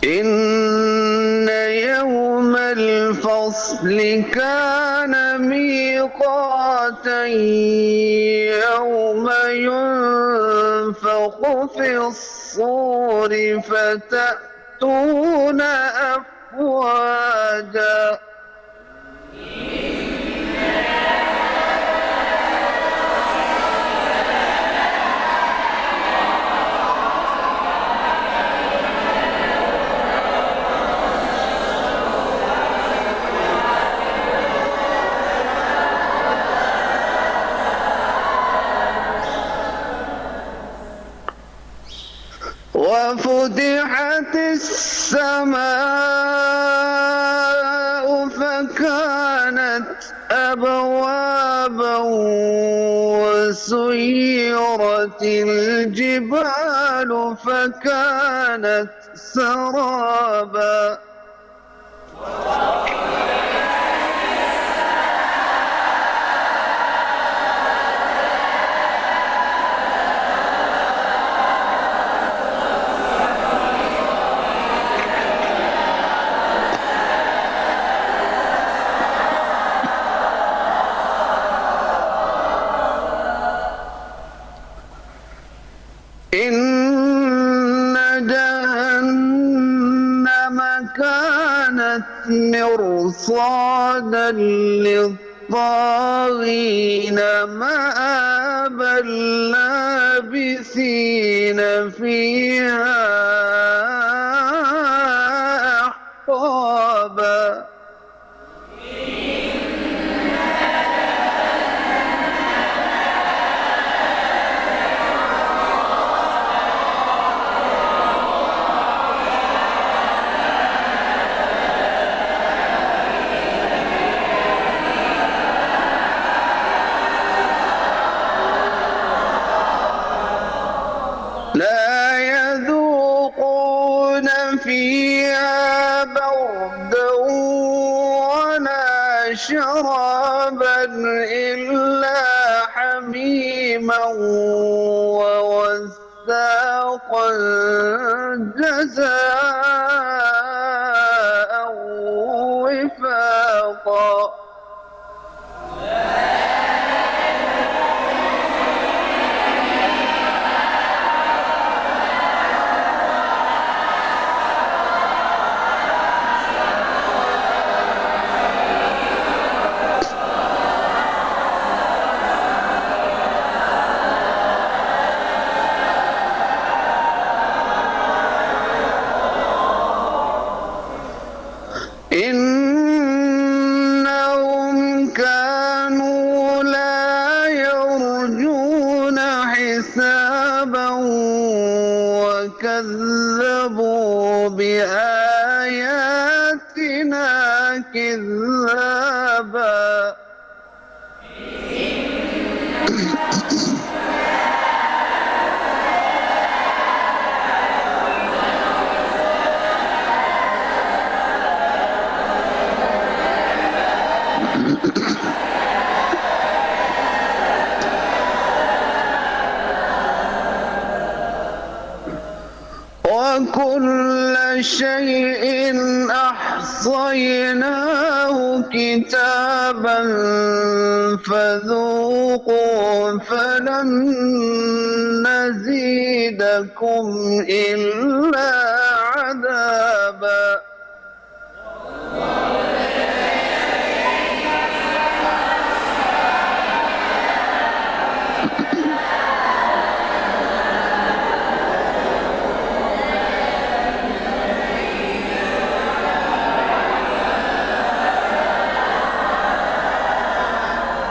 إن يوم الفصل كان ميقاتا يوم ينفخ في الصور فتأتون أفواجا وفتحت السماء فكانت أبوابا وسيرت الجبال فكانت سرابا إن جهنم كانت مرصادا للطاغين مآبا لابثين فيها أحقابا لا يذوقون فيها بردا ولا شرابا إلا حميما ووساقا جزاء وفاقا إنهم كانوا لا يرجون حسابا وكذبوا بآياتنا كذابا وكل شيء أحصيناه كتابا فذوقوا فلن نزيدكم إلا عذابا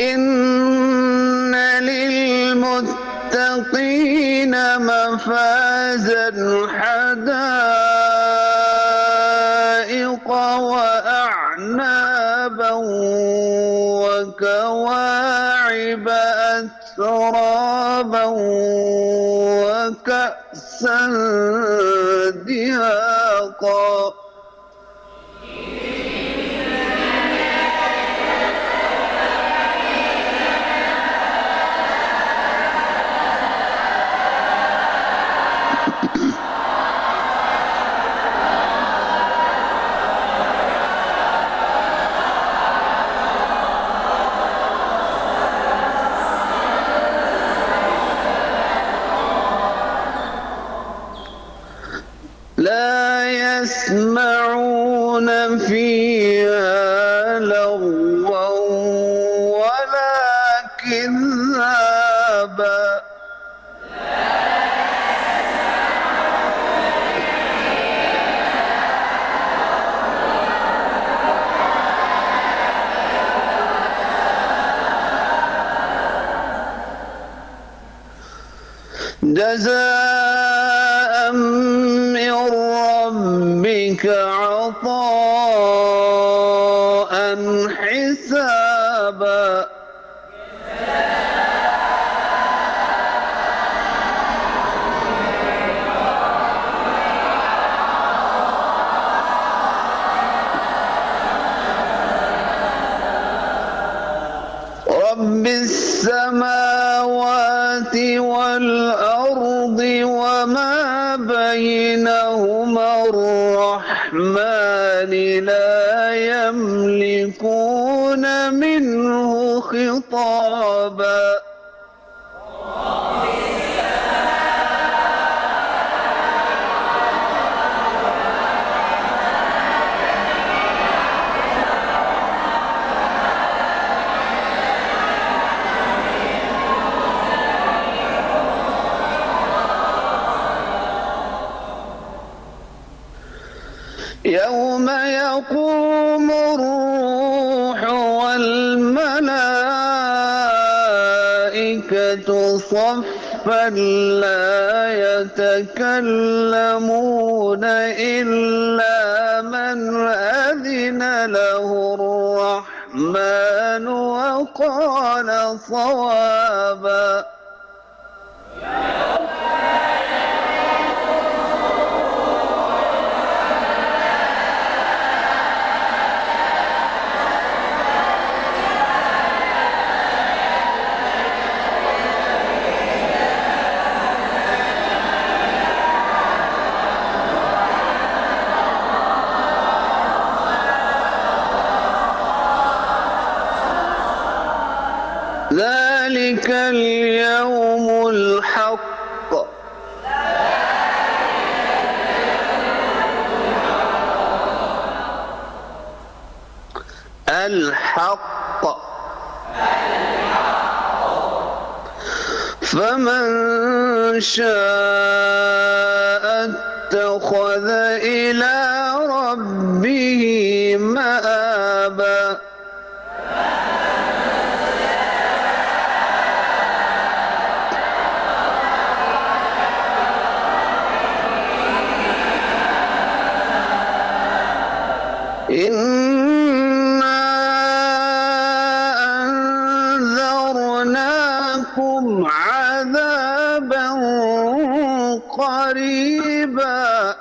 إن للمتقين مفازا حدائق وأعنابا وكواعب أترابا وكأسا دهاقا لا يسمعون فيها لغوا ولا كذابا جزاء من ربك عطاء حسابا رب السماوات والأرض وما بينهما الرحمن لا يملكون منه خطابا يوم يقوم الروح والملائكة صفا لا يتكلمون إلا من أذن له الرحمن وقال صوابا ذلك اليوم الحق فمن شاء اتخذ إلى ربه مآبا إنا أنذرناكم عذابا قريبا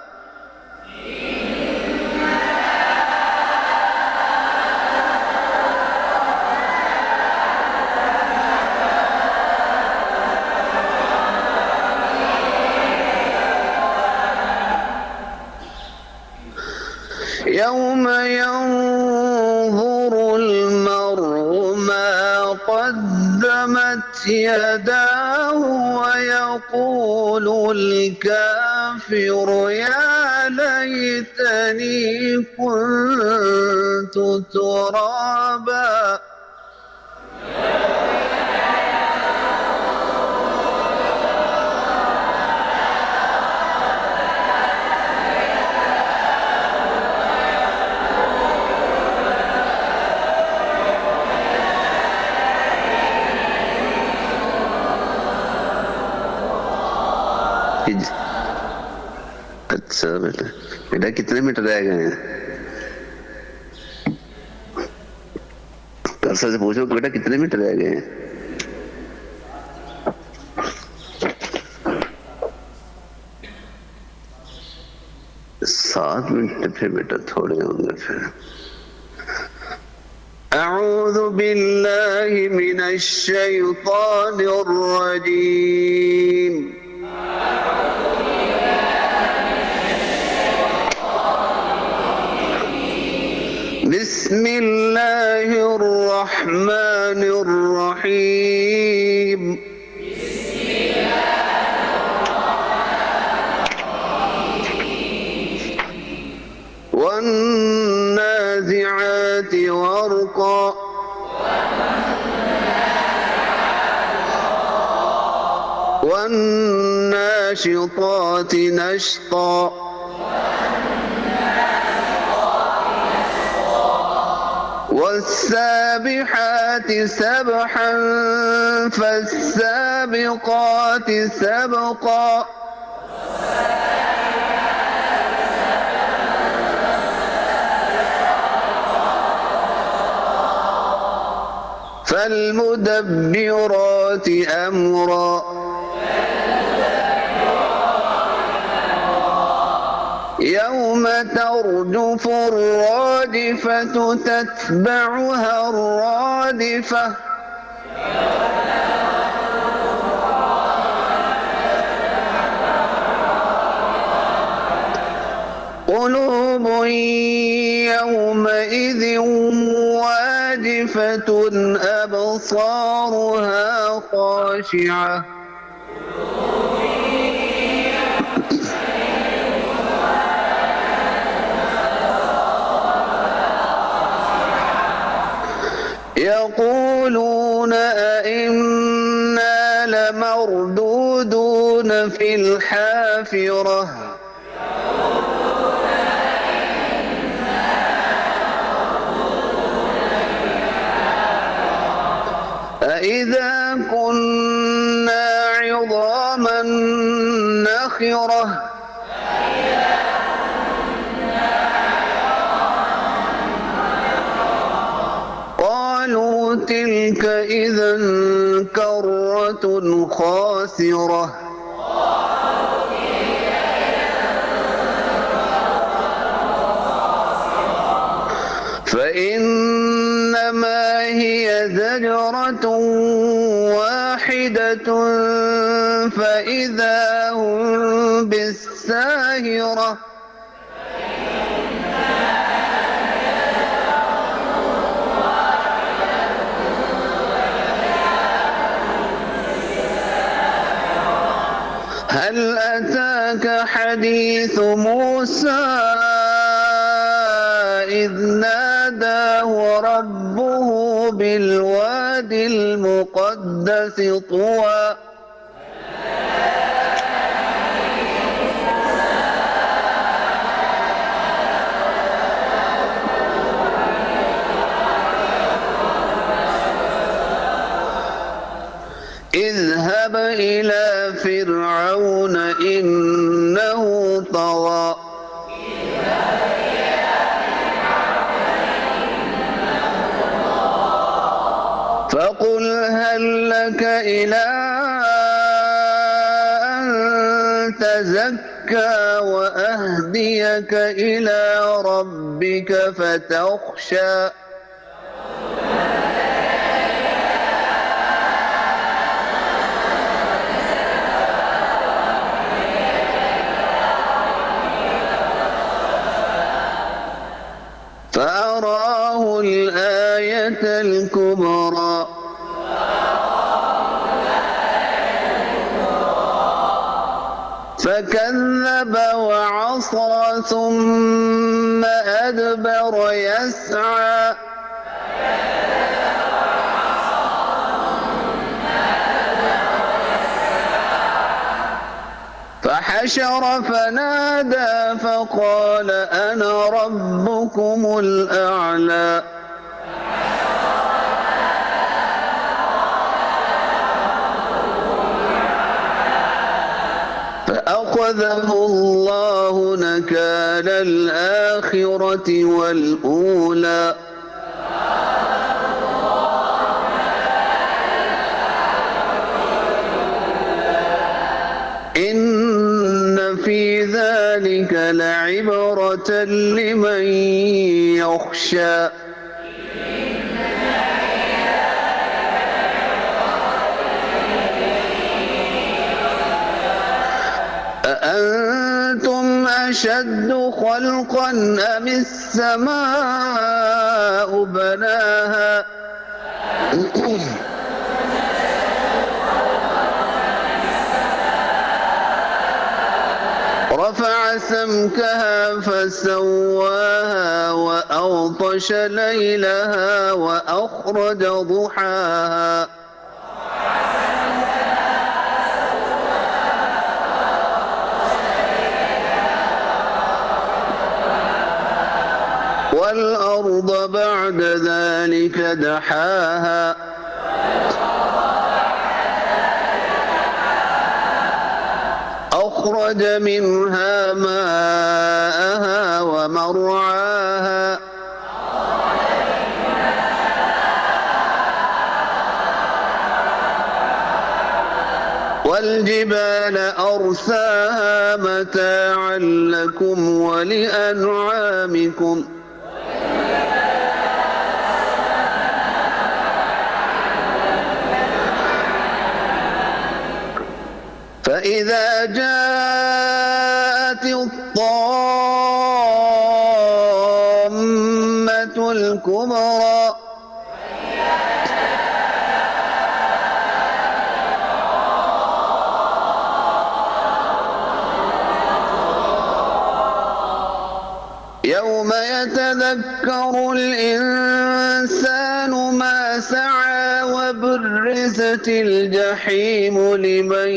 يوم ينظر المرء ما قدمت يداه ويقول الكافر يا ليتني كنت ترابا अच्छा बेटा बेटा कितने मीटर रह गए हैं? कर्सर से पूछो बेटा कितने मीटर रह गए हैं? सात मिनट फिर बेटा थोड़े होंगे फिर। أعوذ بالله من الشيطان الرجيم بسم الله الرحمن الرحيم والنازعات غرقا والناشطات نشطا والسابحات سبحا فالسابقات سبقا فالمدبرات أمرا يوم ترجف الراجفة تتبعها الرادفة قلوب يومئذ واجفة أبصارها خاشعة يقولون أئنا لمردودون في الحافرة أإذا كنا عظاما نخرة قالوا تلك إذا كرة خاسرة فإنما هي زجرة واحدة فإذا هم بالساهرة هل أتاك حديث موسى إذ ناداه ربه بالواد المقدس طوى اذهب إلى فرعون إنه طغى فقل هل لك إلى أن تزكى وأهديك إلى ربك فتخشى فأراه الآية الكبرى فكذب وعصى ثم أدبر يسعى فحشر فنادى فقال أنا ربكم الأعلى فأخذه الله نكال الآخرة والأولى إن في ذلك لعبرة لمن يخشى أأنتم أشد خلقا أم السماء بناها رفع سمكها فسواها وأغطش ليلها وأخرج ضحاها والأرض بعد ذلك دحاها أخرج منها ماءها ومرعاها والجبال أرساها متاعا لكم ولأنعامكم فإذا جاءت الطامة الكبرى يوم يتذكر الإنسان ما سعى وبرزت الجحيم لمن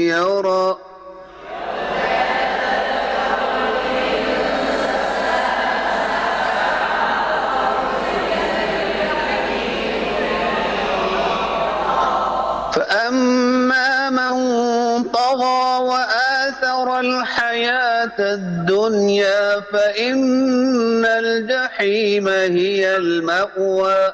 يرى فأما من طغى وآثر الحياة الدنيا فإن الجحيم هي المأوى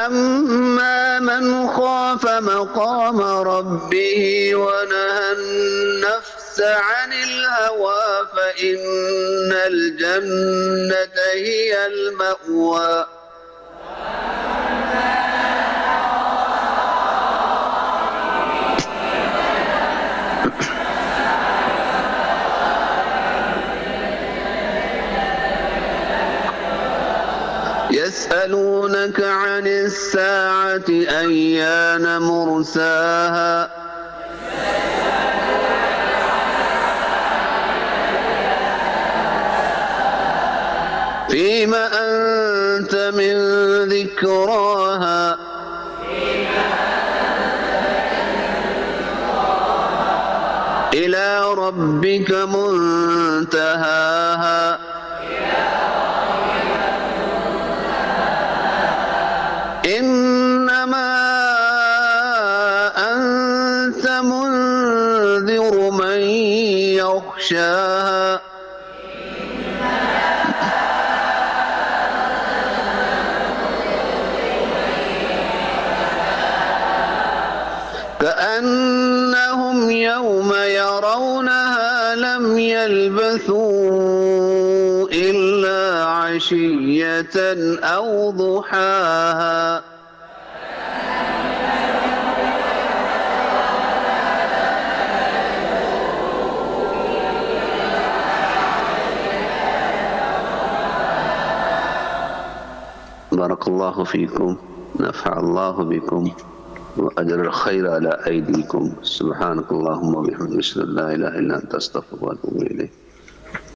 وأما من خاف مقام ربه ونهى النفس عن الهوى فإن الجنة هي المأوى يسألونك عن الساعة أيان مرساها فيم أنت من ذكراها إلى ربك منتهاها إنما أنت منذر من يخشاها كأنهم يوم يرونها لم يلبثوا إلا عشية أو ضحاها بارك الله فيكم نفع الله بكم وأجر الخير على أيديكم سبحانك اللهم وبحمدك أشهد أن لا إله إلا أنت أستغفرك وأتوب إليك